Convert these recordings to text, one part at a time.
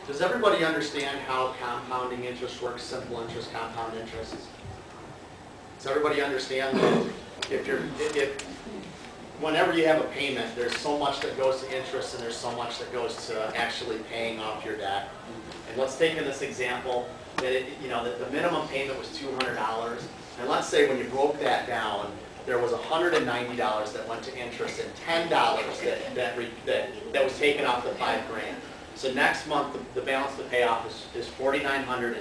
Does everybody understand how compounding interest works, simple interest, compound interest? Does everybody understand that whenever you have a payment, there's so much that goes to interest and there's so much that goes to actually paying off your debt? And let's take in this example that that the minimum payment was $200, and let's say when you broke that down, there was $190 that went to interest and $10 that was taken off the $5,000. So next month, the balance to pay off is $4,990.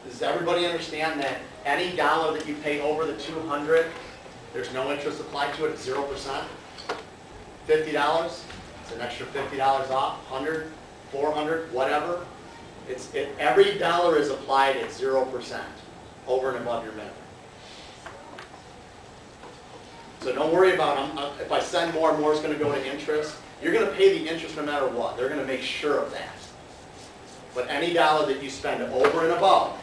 Does everybody understand that any dollar that you pay over the $200, there's no interest applied to it, it's 0%? $50, it's an extra $50 off, $100, $400, whatever. Every dollar is applied at 0% over and above your minimum. So don't worry about if I send more and more is going to go to interest. You're going to pay the interest no matter what. They're going to make sure of that. But any dollar that you spend over and above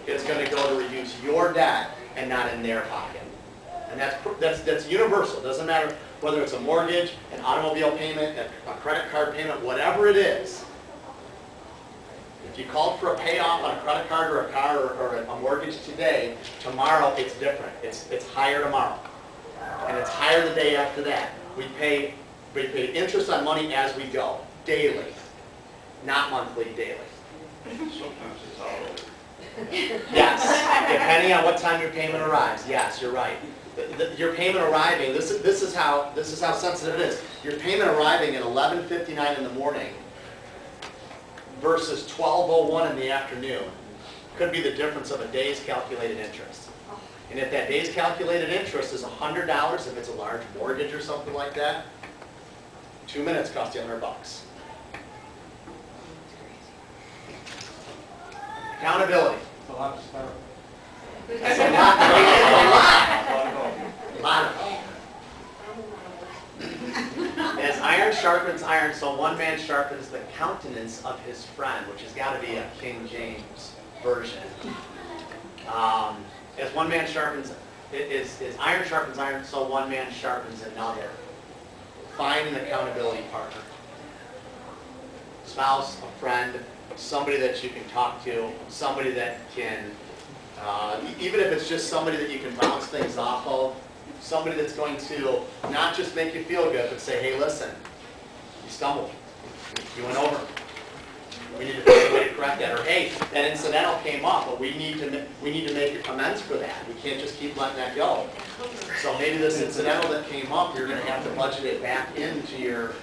is going to go to reduce your debt and not in their pocket. And that's universal. It doesn't matter whether it's a mortgage, an automobile payment, a credit card payment, whatever it is. If you called for a payoff on a credit card or a car or a mortgage today, tomorrow it's different. It's higher tomorrow. And it's higher the day after that. We pay interest on money as we go, daily, not monthly, daily. Sometimes it's all over. Yes, depending on what time your payment arrives. Yes, you're right. Your payment arriving, this is how sensitive it is. Your payment arriving at 11:59 in the morning versus 12:01 in the afternoon could be the difference of a day's calculated interest. And if that day's calculated interest is $100, if it's a large mortgage or something like that, 2 minutes cost you $100. Accountability. It's a lot to start. That's a lot. A lot of it. As iron sharpens iron, so one man sharpens the countenance of his friend, which has got to be a King James version. As one man sharpens, as iron sharpens iron, so one man sharpens another. Find an accountability partner. Spouse, a friend, somebody that you can talk to, somebody that can, even if it's just somebody that you can bounce things off of, somebody that's going to not just make you feel good, but say, hey, listen, you stumbled, you went over. We need to find a way to correct that. Or hey, that incidental came up, but we need to make amends for that. We can't just keep letting that go. So maybe this incidental that came up, you're going to have to budget it back into your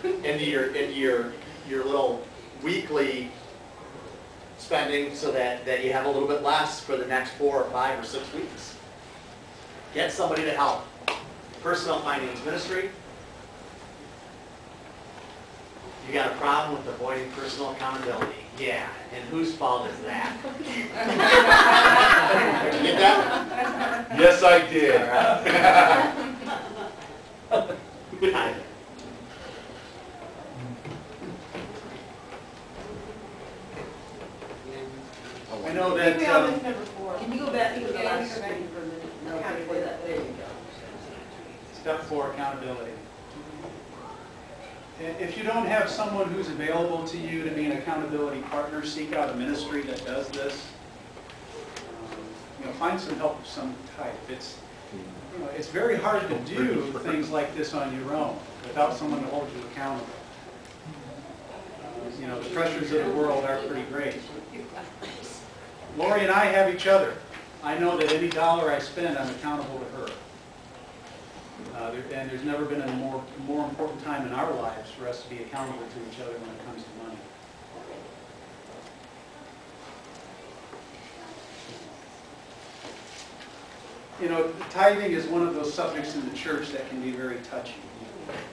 little weekly spending so that you have a little bit less for the next 4 or 5 or 6 weeks. Get somebody to help. Personal finance ministry. You got a problem with avoiding personal accountability. Yeah, and whose fault is that? Did you get that? Yes, I did. Good night. I know that. Can you go back to the last screen for a minute? No, before that. There you go. Step 4, accountability. If you don't have someone who's available to you to be an accountability partner, seek out a ministry that does this. Find some help of some type. It's very hard to do things like this on your own without someone to hold you accountable. The pressures of the world are pretty great. Lori and I have each other. I know that any dollar I spend, I'm accountable to her. And there's never been a more important time in our lives for us to be accountable to each other when it comes to money. Tithing is one of those subjects in the church that can be very touchy.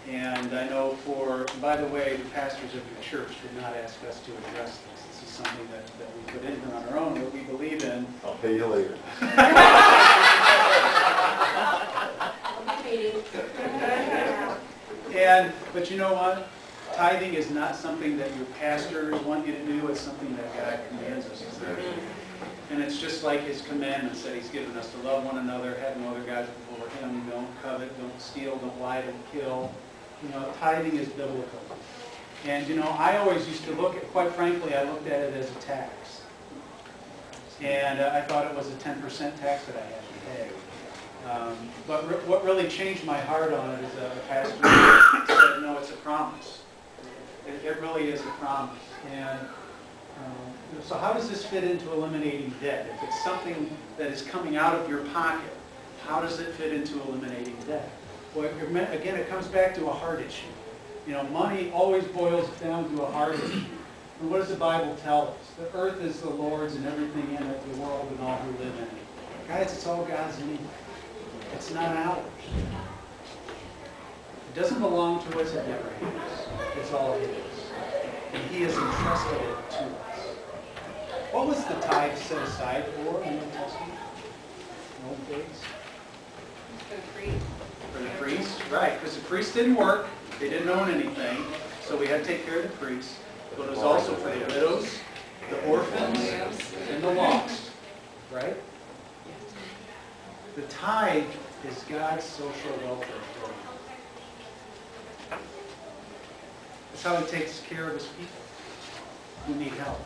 And I know by the way, the pastors of your church did not ask us to address this. This is something that we put in here on our own, that we believe in. I'll pay you later. But you know what? Tithing is not something that your pastors want you to do. It's something that God commands us to do. And it's just like His commandments that He's given us to love one another, have no other gods before Him, don't covet, don't steal, don't lie, don't kill. Tithing is biblical. And you know, I always used to look at, quite frankly, I looked at it as a tax. And I thought it was a 10% tax that I had to pay. But what really changed my heart on it is a pastor said, no, it's a promise. It really is a promise. And so how does this fit into eliminating debt? If it's something that is coming out of your pocket, how does it fit into eliminating debt? Well, again, it comes back to a heart issue. You know, money always boils down to a heart issue. And what does the Bible tell us? The earth is the Lord's and everything in it, the world and all who live in it. Guys, it's all God's anyway. It's not ours. It doesn't belong to us, it never has. It's all His. And He has entrusted it to us. What was the tithe set aside for in the Old Testament? In old days? For the priest. For the priest, right, because the priest didn't work, they didn't own anything, so we had to take care of the priests. But it was also for the widows, the orphans, and the lost, right? The tithe is God's social welfare program. That's how He takes care of His people who need help.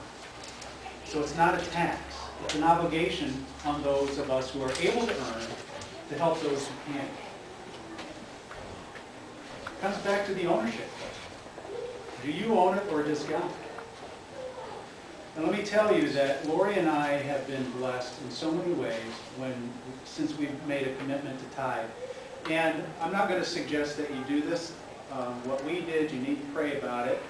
So it's not a tax. It's an obligation on those of us who are able to earn to help those who can't. It comes back to the ownership question. Do you own it or does God? And let me tell you that Lori and I have been blessed in so many ways since we've made a commitment to tithe. And I'm not going to suggest that you do this. What we did, you need to pray about it.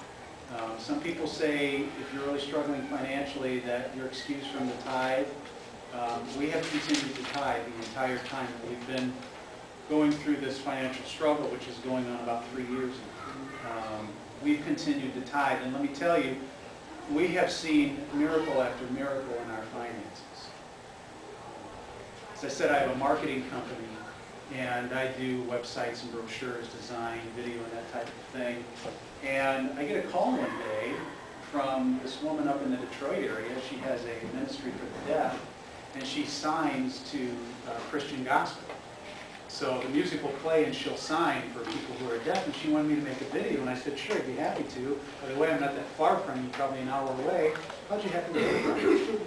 Some people say if you're really struggling financially that you're excused from the tithe. We have continued to tithe the entire time that we've been going through this financial struggle, which is going on about 3 years now. We've continued to tithe. And let me tell you, we have seen miracle after miracle in our finances. As I said, I have a marketing company, and I do websites and brochures, design, video, and that type of thing. And I get a call one day from this woman up in the Detroit area. She has a ministry for the deaf, and she signs to Christian gospel. So the music will play and she'll sign for people who are deaf, and she wanted me to make a video, and I said, sure, I'd be happy to. By the way, I'm not that far from you, probably an hour away. How'd you happen to do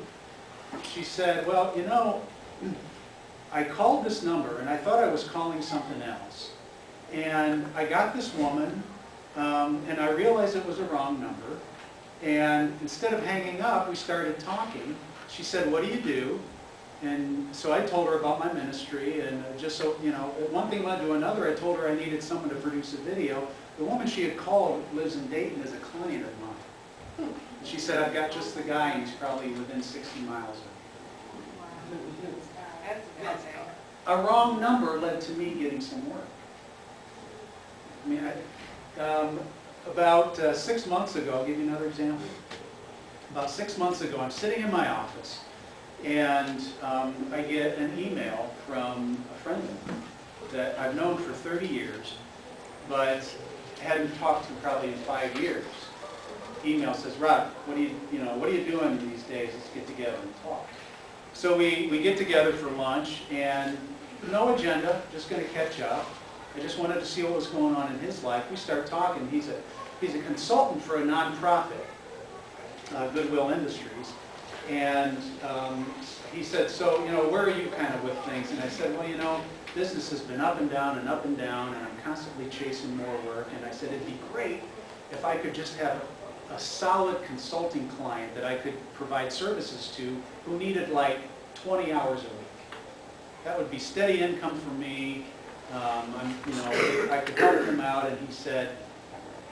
that? She said, well, you know, I called this number, and I thought I was calling something else. And I got this woman, and I realized it was a wrong number. And instead of hanging up, we started talking. She said, what do you do? And so I told her about my ministry, and just so, you know, one thing led to another. I told her I needed someone to produce a video. The woman she had called lives in Dayton as a client of mine. She said, I've got just the guy, and he's probably within 60 miles of me. A wrong number led to me getting some work. I mean, about 6 months ago, I'll give you another example. About 6 months ago, I'm sitting in my office, and I get an email from a friend of mine that I've known for 30 years, but hadn't talked to probably in 5 years. Email says, Rod, what are you doing these days? Let's get together and talk. So we get together for lunch, and no agenda, just going to catch up. I just wanted to see what was going on in his life. We start talking. He's a consultant for a nonprofit, Goodwill Industries. And he said, so, you know, where are you kind of with things? And I said, well, you know, business has been up and down and up and down, and I'm constantly chasing more work. And I said, it'd be great if I could just have a solid consulting client that I could provide services to who needed like 20 hours a week. That would be steady income for me. I could help him out. And he said,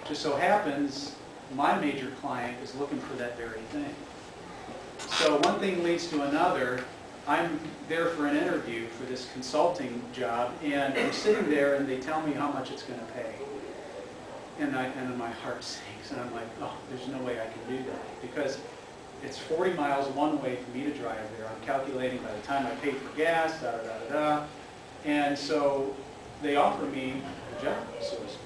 just so happens, my major client is looking for that very thing. So one thing leads to another. I'm there for an interview for this consulting job, and I'm sitting there, and they tell me how much it's going to pay. And my heart sinks, and I'm like, oh, there's no way I can do that, because it's 40 miles one way for me to drive there. I'm calculating by the time I pay for gas, da-da-da-da-da. And so they offer me a job, so to speak.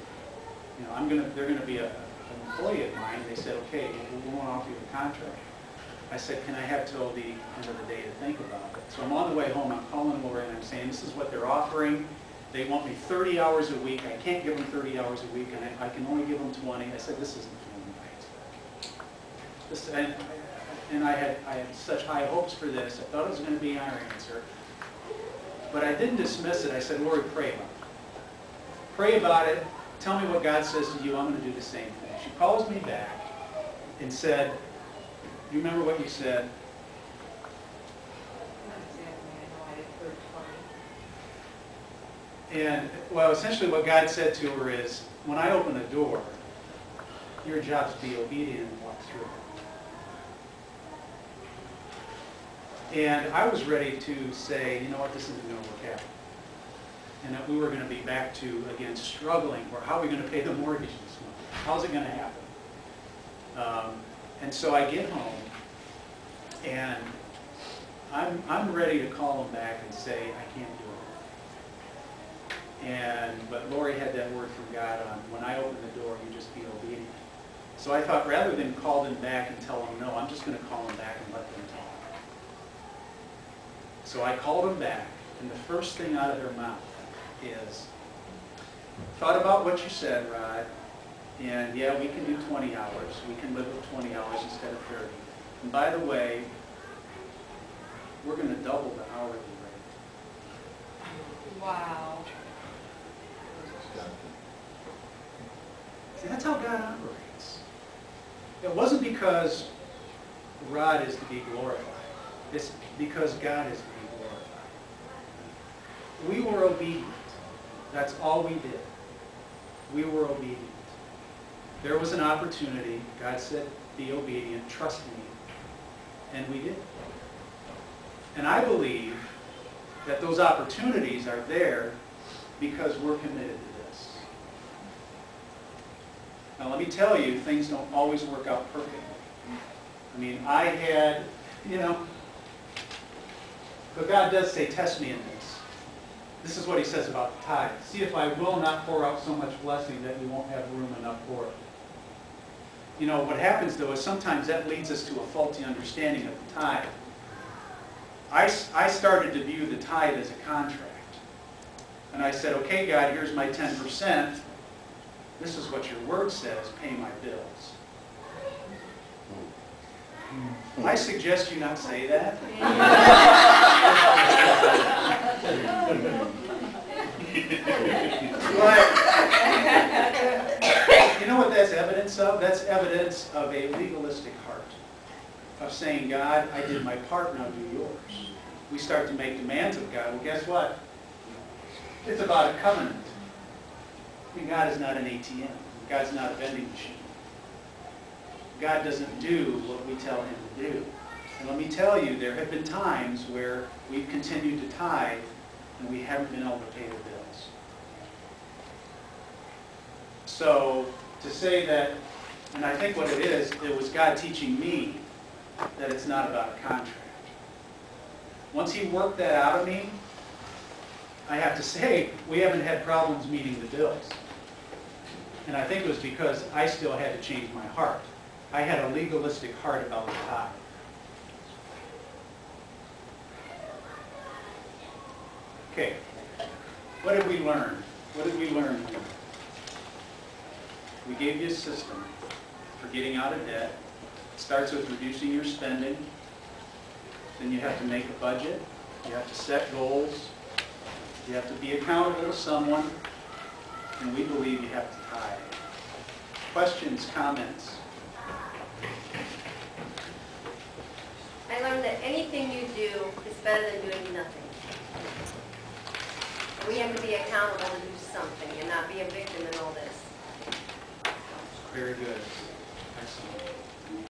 You know, they're going to be an employee of mine. They said, okay, we won't offer you the contract. I said, can I have till the end of the day to think about it? So I'm on the way home, I'm calling Lori, and I'm saying, this is what they're offering. They want me 30 hours a week. I can't give them 30 hours a week, and I can only give them 20. I said, this isn't for me. and I had such high hopes for this. I thought it was going to be our answer. But I didn't dismiss it. I said, Lori, pray about it. Pray about it. Tell me what God says to you. I'm going to do the same thing. She calls me back and said, you remember what you said? And, well, essentially what God said to her is, when I open a door, your job is to be obedient and walk through it. And I was ready to say, you know what, this isn't going to work out. And that we were going to be back to, again, struggling. Or how are we going to pay the mortgage this month? How's it going to happen? And so I get home, and I'm ready to call him back and say, I can't do it. But Lori had that word from God on, when I open the door, you just be obedient. So I thought, rather than call them back and tell them no, I'm just going to call them back and let them talk. So I called them back, and the first thing out of their mouth is, thought about what you said, Rod, and yeah, we can do 20 hours. We can live with 20 hours instead of 30. And by the way, we're going to double the hourly rate. Wow. See, that's how God operates. It wasn't because Rod is to be glorified. It's because God is to be glorified. We were obedient. That's all we did. We were obedient. There was an opportunity. God said, be obedient, trust me. And we did. And I believe that those opportunities are there because we're committed to this. Now let me tell you, things don't always work out perfectly. I mean, I had, but God does say, test me in this. This is what he says about the tithe. See if I will not pour out so much blessing that you won't have room enough for it. What happens though is sometimes that leads us to a faulty understanding of the tithe. I started to view the tithe as a contract. And I said, okay, God, here's my 10%. This is what your word says, pay my bills. I suggest you not say that. But, you know what that's evidence of? That's evidence of a legalistic heart. Of saying, God, I did my part, now do yours. We start to make demands of God. Well, guess what? It's about a covenant. I mean, God is not an ATM. God's not a vending machine. God doesn't do what we tell him to do. And let me tell you, there have been times where we've continued to tithe and we haven't been able to pay the bills. So, to say that, and I think what it is, it was God teaching me that it's not about a contract. Once he worked that out of me, I have to say, we haven't had problems meeting the bills. And I think it was because I still had to change my heart. I had a legalistic heart about the tithe. Okay, what did we learn? What did we learn here? We gave you a system for getting out of debt. It starts with reducing your spending. Then you have to make a budget. You have to set goals. You have to be accountable to someone. And we believe you have to tithe. Questions, comments? I learned that anything you do is better than doing nothing. We have to be accountable to do something and not be a victim in all this. Very good. Excellent.